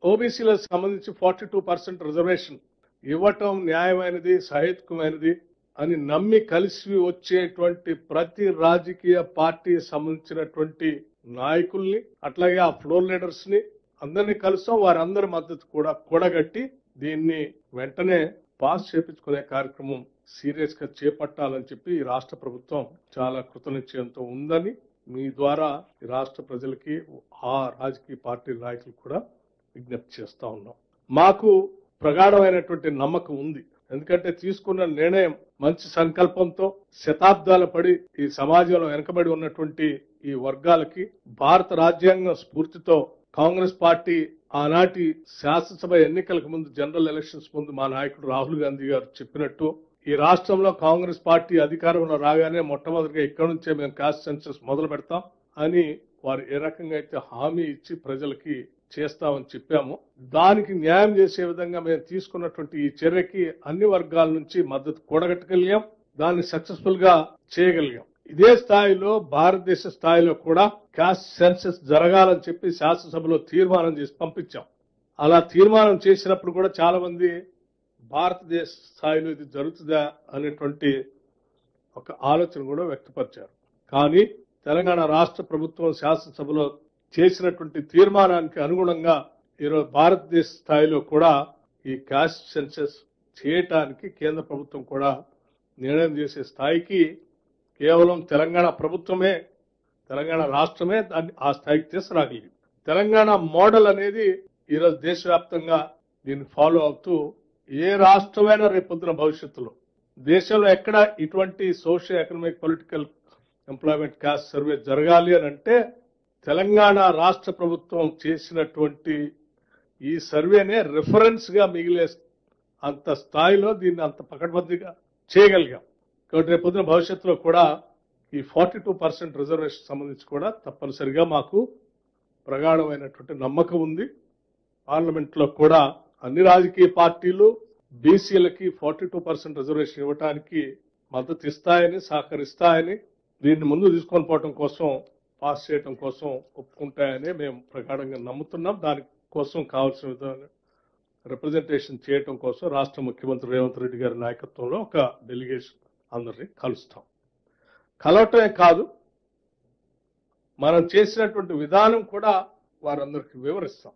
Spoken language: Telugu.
ఓబీసీలకు సంబంధించి 42% రిజర్వేషన్ ఇవ్వటం న్యాయమైనది, సహేతుకమైనది అని నమ్మి కలిసి వచ్చేటువంటి ప్రతి రాజకీయ పార్టీ సంబంధించినటువంటి నాయకుల్ని, అట్లాగే ఆ ఫ్లోర్ లీడర్స్ ని అందరినీ కలుస్తాం. వారందరి మద్దతు కూడా కూడగట్టి దీన్ని వెంటనే పాస్ చేపించుకునే కార్యక్రమం సీరియస్ గా చేపట్టాలని చెప్పి ఈ రాష్ట్ర ప్రభుత్వం చాలా కృతనిశ్చయంతో ఉందని మీ ద్వారా ఈ రాష్ట్ర ప్రజలకి, ఆ రాజకీయ పార్టీ నాయకులు కూడా విజ్ఞప్తి చేస్తా ఉన్నాం. మాకు ప్రగాఢమైనటువంటి నమ్మకం ఉంది. ఎందుకంటే తీసుకున్న నిర్ణయం మంచి సంకల్పంతో శతాబ్దాల పడి ఈ సమాజంలో వెనకబడి ఉన్నటువంటి ఈ వర్గాలకి భారత రాజ్యాంగ స్ఫూర్తితో కాంగ్రెస్ పార్టీ ఆనాటి శాసనసభ ఎన్నికలకు ముందు, జనరల్ ఎలక్షన్స్ ముందు మా నాయకుడు రాహుల్ గాంధీ గారు చెప్పినట్టు ఈ రాష్ట్రంలో కాంగ్రెస్ పార్టీ అధికారంలో రాగానే మొట్టమొదటిగా ఇక్కడ నుంచే మేము కాస్ట్ సెన్సస్ మొదలు పెడతాం అని వారు ఏ రకంగా అయితే హామీ ఇచ్చి ప్రజలకి చేస్తామని చెప్పాము. దానికి న్యాయం చేసే విధంగా మేము తీసుకున్నటువంటి ఈ చర్యకి అన్ని వర్గాల నుంచి మద్దతు కూడగట్టగలిగాం. దాన్ని సక్సెస్ఫుల్ గా చేయగలిగాం. ఇదే స్థాయిలో భారతదేశ స్థాయిలో కూడా కాస్ట్ సెన్సస్ జరగాలని చెప్పి శాసనసభలో తీర్మానం చేసి పంపించాం. అలా తీర్మానం చేసినప్పుడు కూడా చాలా మంది భారతదేశ స్థాయిలో ఇది జరుగుతుందా అనేటువంటి ఒక ఆలోచన కూడా వ్యక్తపరిచారు. కానీ తెలంగాణ రాష్ట్ర ప్రభుత్వం శాసనసభలో చేసినటువంటి తీర్మానానికి అనుగుణంగా ఈరోజు భారతదేశ స్థాయిలో కూడా ఈ కాస్ట్ సెన్సస్ చేయటానికి కేంద్ర ప్రభుత్వం కూడా నిర్ణయం చేసే స్థాయికి కేవలం తెలంగాణ ప్రభుత్వమే, తెలంగాణ రాష్ట్రమే దాన్ని ఆ స్థాయికి తీసుకురాగలిగింది. తెలంగాణ మోడల్ అనేది ఈరోజు దేశవ్యాప్తంగా దీన్ని ఫాలో అవుతూ ఏ రాష్ట్రమైనా రేపొద్దున భవిష్యత్తులో దేశంలో ఎక్కడ ఇటువంటి social economic political employment caste survey జరగాలి అని అంటే తెలంగాణ రాష్ట్ర ప్రభుత్వం చేసినటువంటి ఈ సర్వేనే రిఫరెన్స్ గా మిగిలే అంత స్థాయిలో దీన్ని అంత పకడ్బందీగా చేయగలిగాం. కాబట్టి రేపొద్దున భవిష్యత్తులో కూడా ఈ 42% రిజర్వేషన్ సంబంధించి కూడా తప్పనిసరిగా మాకు ప్రగాఢమైనటువంటి నమ్మకం ఉంది. పార్లమెంట్ లో కూడా అన్ని రాజకీయ పార్టీలు బీసీలకి 42% రిజర్వేషన్ ఇవ్వడానికి మద్దతు ఇస్తాయని, సహకరిస్తాయని, దీన్ని ముందు తీసుకొని పోవడం కోసం, పాస్ చేయడం కోసం ఒప్పుకుంటాయని మేము ప్రగాఢంగా నమ్ముతున్నాం. దానికోసం కావాల్సిన విధంగా రిప్రజెంటేషన్ చేయడం కోసం రాష్ట్ర ముఖ్యమంత్రి రేవంత్ రెడ్డి గారి నాయకత్వంలో ఒక డెలిగేషన్ అందరినీ కలుస్తాం. కలవటమే కాదు, మనం చేసినటువంటి విధానం కూడా వారందరికీ వివరిస్తాం.